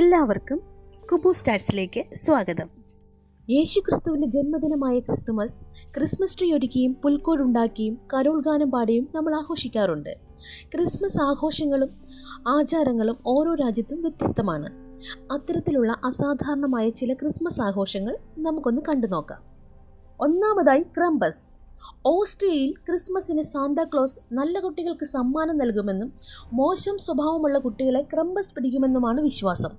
എല്ലാവർക്കും കുബു സ്റ്റാറ്റ്സിലേക്ക് സ്വാഗതം. യേശുക്രിസ്തുവിൻ്റെ ജന്മദിനമായ ക്രിസ്മസ് ട്രീ ഒരുക്കിയും പുൽക്കോടുണ്ടാക്കിയും കരോൾ ഗാനം പാടിയും നമ്മൾ ആഘോഷിക്കാറുണ്ട്. ക്രിസ്മസ് ആഘോഷങ്ങളും ആചാരങ്ങളും ഓരോ രാജ്യത്തും വ്യത്യസ്തമാണ്. അത്തരത്തിലുള്ള അസാധാരണമായ ചില ക്രിസ്മസ് ആഘോഷങ്ങൾ നമുക്കൊന്ന് കണ്ടു നോക്കാം. ഒന്നാമതായി ക്രംബസ്. ഓസ്ട്രിയയിൽ ക്രിസ്മസിന് സാന്താക്ലോസ് നല്ല കുട്ടികൾക്ക് സമ്മാനം നൽകുമെന്നും മോശം സ്വഭാവമുള്ള കുട്ടികളെ ക്രംബസ് പിടിക്കുമെന്നുമാണ് വിശ്വാസം.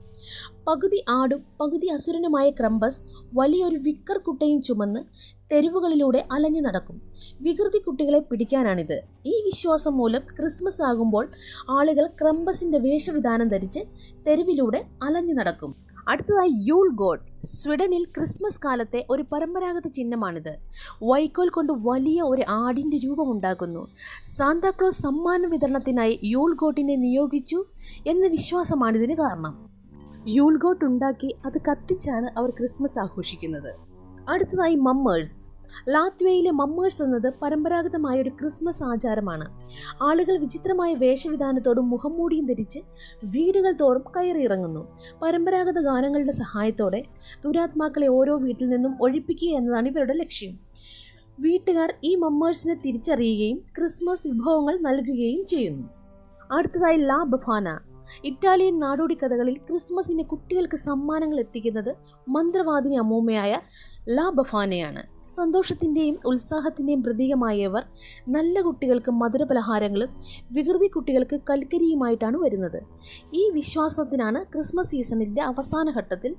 പകുതി ആടും പകുതി അസുരനുമായ ക്രംബസ് വലിയൊരു വിക്കർ കുട്ടയും ചുമന്ന് തെരുവുകളിലൂടെ അലഞ്ഞു നടക്കും. വികൃതി കുട്ടികളെ പിടിക്കാനാണിത്. ഈ വിശ്വാസം മൂലം ക്രിസ്മസ് ആകുമ്പോൾ ആളുകൾ ക്രംബസിൻ്റെ വേഷവിധാനം ധരിച്ച് തെരുവിലൂടെ അലഞ്ഞു നടക്കും. അടുത്തതായി യൂൾ ഗോഡ്. സ്വീഡനിൽ ക്രിസ്മസ് കാലത്തെ ഒരു പരമ്പരാഗത ചിഹ്നമാണിത്. വൈക്കോൽ കൊണ്ട് വലിയ ഒരു ആടിൻ്റെ രൂപമുണ്ടാക്കുന്നു. സാന്താക്ലോസ് സമ്മാന വിതരണത്തിനായി യൂൾ ഗോട്ടിനെ നിയോഗിച്ചു എന്ന വിശ്വാസമാണിതിന് കാരണം. യൂൾ ഗോട്ട് ഉണ്ടാക്കി അത് കത്തിച്ചാണ് അവർ ക്രിസ്മസ് ആഘോഷിക്കുന്നത്. അടുത്തതായി മമ്മേഴ്സ്. ലാത്വിയയിലെ മമ്മേഴ്സ് എന്നത് പരമ്പരാഗതമായ ഒരു ക്രിസ്മസ് ആചാരമാണ്. ആളുകൾ വിചിത്രമായ വേഷവിധാനത്തോടും മുഖംമൂടിയും ധരിച്ച് വീടുകൾ തോറും കയറിയിറങ്ങുന്നു. പരമ്പരാഗത ഗാനങ്ങളുടെ സഹായത്തോടെ ദുരാത്മാക്കളെ ഓരോ വീട്ടിൽ നിന്നും ഒഴിപ്പിക്കുക എന്നതാണ് ഇവരുടെ ലക്ഷ്യം. വീട്ടുകാർ ഈ മമ്മേഴ്സിനെ തിരിച്ചറിയുകയും ക്രിസ്മസ് വിഭവങ്ങൾ നൽകുകയും ചെയ്യുന്നു. അടുത്തതായി ലാ ബഫാന. ഇറ്റാലിയൻ നാടോടി കഥകളിൽ ക്രിസ്മസിന് കുട്ടികൾക്ക് സമ്മാനങ്ങൾ എത്തിക്കുന്നത് മന്ത്രവാദിനി അമ്മൂമ്മയായ ലാ ബഫാനയാണ്. സന്തോഷത്തിൻ്റെയും ഉത്സാഹത്തിൻ്റെയും പ്രതീകമായവർ നല്ല കുട്ടികൾക്ക് മധുരപലഹാരങ്ങളും വികൃതി കുട്ടികൾക്ക് കൽക്കരിയുമായിട്ടാണ് വരുന്നത്. ഈ വിശ്വാസത്തിനാണ് ക്രിസ്മസ് സീസണിൻ്റെ അവസാന ഘട്ടത്തിൽ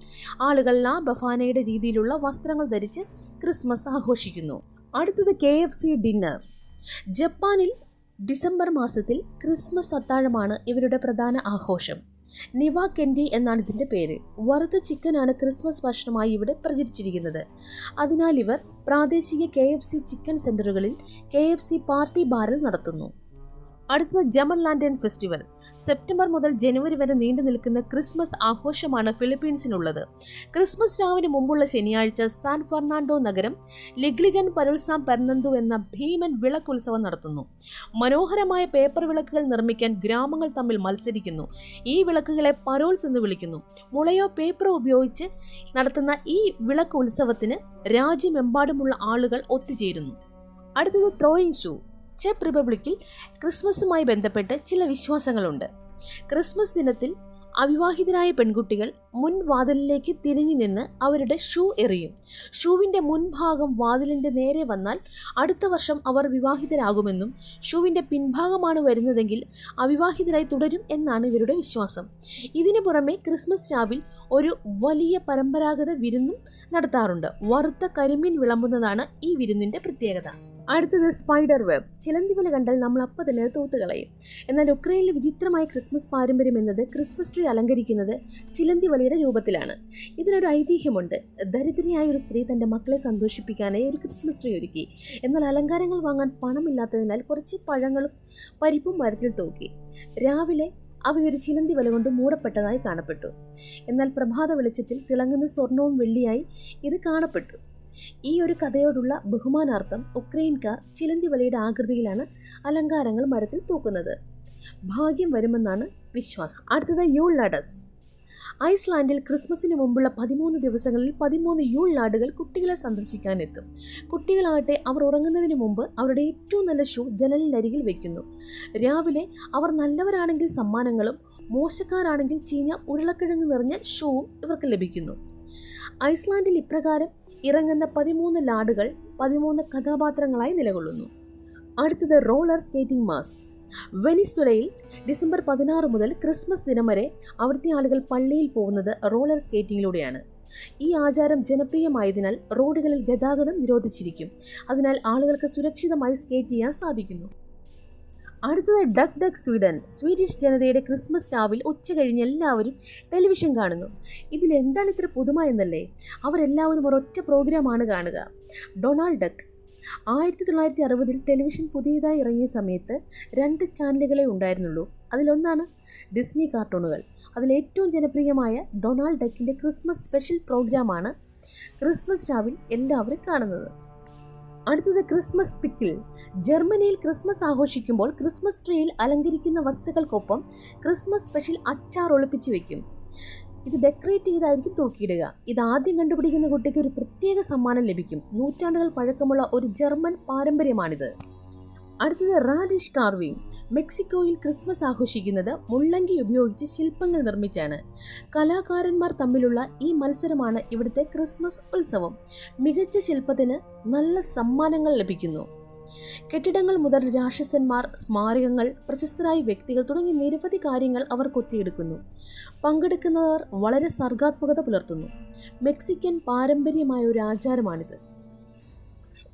ആളുകൾ ലാ ബഫാനയുടെ രീതിയിലുള്ള വസ്ത്രങ്ങൾ ധരിച്ച് ക്രിസ്മസ് ആഘോഷിക്കുന്നു. അടുത്തത് KFC ഡിന്നർ. ജപ്പാനിൽ ഡിസംബർ മാസത്തിൽ ക്രിസ്മസ് അത്താഴമാണ് ഇവരുടെ പ്രധാന ആഘോഷം. നിവ കെൻഡി എന്നാണ് ഇതിൻ്റെ പേര്. വറുത്ത ചിക്കനാണ് ക്രിസ്മസ് ഭക്ഷണമായി ഇവിടെ പ്രചരിച്ചിരിക്കുന്നത്. അതിനാൽ ഇവർ പ്രാദേശിക KFC ചിക്കൻ സെൻ്ററുകളിൽ KFC പാർട്ടി ബാറിൽ നടത്തുന്നു. അടുത്തത് ജമർ ലാൻറ്റേൺ ഫെസ്റ്റിവൽ. സെപ്റ്റംബർ മുതൽ ജനുവരി വരെ നീണ്ടു നിൽക്കുന്ന ക്രിസ്മസ് ആഘോഷമാണ് ഫിലിപ്പീൻസിനുള്ളത്. ക്രിസ്മസ് രാവിന് മുമ്പുള്ള ശനിയാഴ്ച സാൻ ഫെർണാണ്ടോ നഗരം ലിഗ്ലിഗൻ പരുൾസാം പെർണന്തു എന്ന ഭീമൻ വിളക്കുത്സവം നടത്തുന്നു. മനോഹരമായ പേപ്പർ വിളക്കുകൾ നിർമ്മിക്കാൻ ഗ്രാമങ്ങൾ തമ്മിൽ മത്സരിക്കുന്നു. ഈ വിളക്കുകളെ പരോൾസ് എന്ന് വിളിക്കുന്നു. മുളയോ പേപ്പറോ ഉപയോഗിച്ച് നടത്തുന്ന ഈ വിളക്ക് ഉത്സവത്തിന് രാജ്യമെമ്പാടുമുള്ള ആളുകൾ ഒത്തുചേരുന്നു. അടുത്തത് ത്രോയിങ് ഷൂ. ചെക്ക് റിപ്പബ്ലിക്കിൽ ക്രിസ്മസുമായി ബന്ധപ്പെട്ട് ചില വിശ്വാസങ്ങളുണ്ട്. ക്രിസ്മസ് ദിനത്തിൽ അവിവാഹിതരായ പെൺകുട്ടികൾ മുൻവാതിലിലേക്ക് തിരിഞ്ഞു നിന്ന് അവരുടെ ഷൂ എറിയും. ഷൂവിൻ്റെ മുൻഭാഗം വാതിലിൻ്റെ നേരെ വന്നാൽ അടുത്ത വർഷം അവർ വിവാഹിതരാകുമെന്നും ഷൂവിൻ്റെ പിൻഭാഗമാണ് വരുന്നതെങ്കിൽ അവിവാഹിതരായി തുടരും എന്നാണ് ഇവരുടെ വിശ്വാസം. ഇതിനു പുറമെ ക്രിസ്മസ് രാവിൽ ഒരു വലിയ പരമ്പരാഗത വിരുന്നും നടത്താറുണ്ട്. വറുത്ത കരിമീൻ വിളമ്പുന്നതാണ് ഈ വിരുന്നിൻ്റെ പ്രത്യേകത. അടുത്തത് സ്പൈഡർ വെബ്. ചിലന്തിവല കണ്ടാൽ നമ്മൾ അപ്പം തന്നെ തൂത്തുകളയും. എന്നാൽ ഉക്രൈനിലെ വിചിത്രമായ ക്രിസ്മസ് പാരമ്പര്യം എന്നത് ക്രിസ്മസ് ട്രീ അലങ്കരിക്കുന്നത് ചിലന്തിവലയുടെ രൂപത്തിലാണ്. ഇതിനൊരു ഐതിഹ്യമുണ്ട്. ദരിദ്രയായ ഒരു സ്ത്രീ തൻ്റെ മക്കളെ സന്തോഷിപ്പിക്കാനായി ഒരു ക്രിസ്മസ് ട്രീ ഒരുക്കി. എന്നാൽ അലങ്കാരങ്ങൾ വാങ്ങാൻ പണമില്ലാത്തതിനാൽ കുറച്ച് പഴങ്ങളും പരിപ്പും മരത്തിൽ തൂക്കി. രാവിലെ അവയൊരു ചിലന്തി വല കൊണ്ട് മൂടപ്പെട്ടതായി കാണപ്പെട്ടു. എന്നാൽ പ്രഭാത വെളിച്ചത്തിൽ തിളങ്ങുന്ന സ്വർണവും വെള്ളിയായി ഇത് കാണപ്പെട്ടു. ഈ ഒരു കഥയോടുള്ള ബഹുമാനാർത്ഥം ഉക്രൈൻകാർ ചിലന്തി വലയുടെ ആകൃതിയിലാണ് അലങ്കാരങ്ങൾ മരത്തിൽ തൂക്കുന്നത്. ഭാഗ്യം വരുമെന്നാണ് വിശ്വാസം. അടുത്തത് യൂൾ ലാഡസ്. ഐസ്ലാൻഡിൽ ക്രിസ്മസിന് മുമ്പുള്ള 13 ദിവസങ്ങളിൽ 13 യൂൾ ലാഡുകൾ കുട്ടികളെ സന്ദർശിക്കാനെത്തും. കുട്ടികളാകട്ടെ അവർ ഉറങ്ങുന്നതിന് മുമ്പ് അവരുടെ ഏറ്റവും നല്ല ഷൂ ജനലിനരികിൽ വയ്ക്കുന്നു. രാവിലെ അവർ നല്ലവരാണെങ്കിൽ സമ്മാനങ്ങളും മോശക്കാരാണെങ്കിൽ ചീഞ്ഞ ഉരുളക്കിഴങ്ങ് നിറഞ്ഞ ഷൂവും ഇവർക്ക് ലഭിക്കുന്നു. ഐസ്ലാൻഡിൽ ഇപ്രകാരം ഇറങ്ങുന്ന 13 ലാഡുകൾ 13 കഥാപാത്രങ്ങളായി നിലകൊള്ളുന്നു. അടുത്തത് റോളർ സ്കേറ്റിംഗ് മാസ്. വെനിസ്വലയിൽ ഡിസംബർ 16 മുതൽ ക്രിസ്മസ് ദിനം വരെ അവിടുത്തെ ആളുകൾ പള്ളിയിൽ പോകുന്നത് റോളർ സ്കേറ്റിങ്ങിലൂടെയാണ്. ഈ ആചാരം ജനപ്രിയമായതിനാൽ റോഡുകളിൽ ഗതാഗതം നിരോധിച്ചിരിക്കും. അതിനാൽ ആളുകൾക്ക് സുരക്ഷിതമായി സ്കേറ്റ് ചെയ്യാൻ സാധിക്കുന്നു. അടുത്തത് ഡക്ക് ഡക്ക് സ്വീഡൻ. സ്വീഡിഷ് ജനതയുടെ ക്രിസ്മസ് രാവിൽ ഉച്ച കഴിഞ്ഞ് എല്ലാവരും ടെലിവിഷൻ കാണുന്നു. ഇതിലെന്താണ് ഇത്ര പുതുമ എന്നല്ലേ? അവരെല്ലാവരും ഒരൊറ്റ പ്രോഗ്രാമാണ് കാണുക, ഡൊണാൾഡ് ഡക്ക്. 1960-ൽ ടെലിവിഷൻ പുതിയതായി ഇറങ്ങിയ സമയത്ത് 2 ചാനലുകളെ ഉണ്ടായിരുന്നുള്ളൂ. അതിലൊന്നാണ് ഡിസ്നി കാർട്ടൂണുകൾ. അതിലേറ്റവും ജനപ്രിയമായ ഡൊണാൾഡ് ഡക്കിൻ്റെ ക്രിസ്മസ് സ്പെഷ്യൽ പ്രോഗ്രാമാണ് ക്രിസ്മസ് രാവിൽ എല്ലാവരും കാണുന്നത്. അടുത്തത് ക്രിസ്മസ് പിക്കിൾ. ജർമ്മനിയിൽ ക്രിസ്മസ് ആഘോഷിക്കുമ്പോൾ ക്രിസ്മസ് ട്രീയിൽ അലങ്കരിക്കുന്ന വസ്തുക്കൾക്കൊപ്പം ക്രിസ്മസ് സ്പെഷ്യൽ അച്ചാർ ഒളിപ്പിച്ചു വയ്ക്കും. ഇത് ഡെക്കറേറ്റ് ചെയ്തായിരിക്കും തൂക്കിയിടുക. ഇത് ആദ്യം കണ്ടുപിടിക്കുന്ന കുട്ടിക്ക് ഒരു പ്രത്യേക സമ്മാനം ലഭിക്കും. നൂറ്റാണ്ടുകൾ പഴക്കമുള്ള ഒരു ജർമ്മൻ പാരമ്പര്യമാണിത്. അടുത്തത് റാഡിഷ് കാർവിംഗ്. മെക്സിക്കോയിൽ ക്രിസ്മസ് ആഘോഷിക്കുന്നത് മുള്ളങ്കി ഉപയോഗിച്ച് ശില്പങ്ങൾ നിർമ്മിച്ചാണ്. കലാകാരന്മാർ തമ്മിലുള്ള ഈ മത്സരമാണ് ഇവിടുത്തെ ക്രിസ്മസ് ഉത്സവം. മികച്ച ശില്പത്തിന് നല്ല സമ്മാനങ്ങൾ ലഭിക്കുന്നു. കെട്ടിടങ്ങൾ മുതൽ രാക്ഷസന്മാർ, സ്മാരകങ്ങൾ, പ്രശസ്തരായ വ്യക്തികൾ തുടങ്ങി നിരവധി കാര്യങ്ങൾ അവർ കൊത്തിയെടുക്കുന്നു. പങ്കെടുക്കുന്നവർ വളരെ സർഗാത്മകത പുലർത്തുന്നു. മെക്സിക്കൻ പാരമ്പര്യമായ ഒരു ആചാരമാണിത്.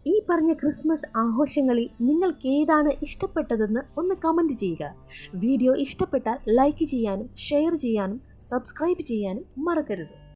ഈ പറഞ്ഞ ക്രിസ്മസ് ആഘോഷങ്ങളിൽ നിങ്ങൾക്ക് ഏതാണ് ഇഷ്ടപ്പെട്ടതെന്ന് ഒന്ന് കമൻറ്റ് ചെയ്യുക. വീഡിയോ ഇഷ്ടപ്പെട്ടാൽ ലൈക്ക് ചെയ്യാനും ഷെയർ ചെയ്യാനും സബ്സ്ക്രൈബ് ചെയ്യാനും മറക്കരുത്.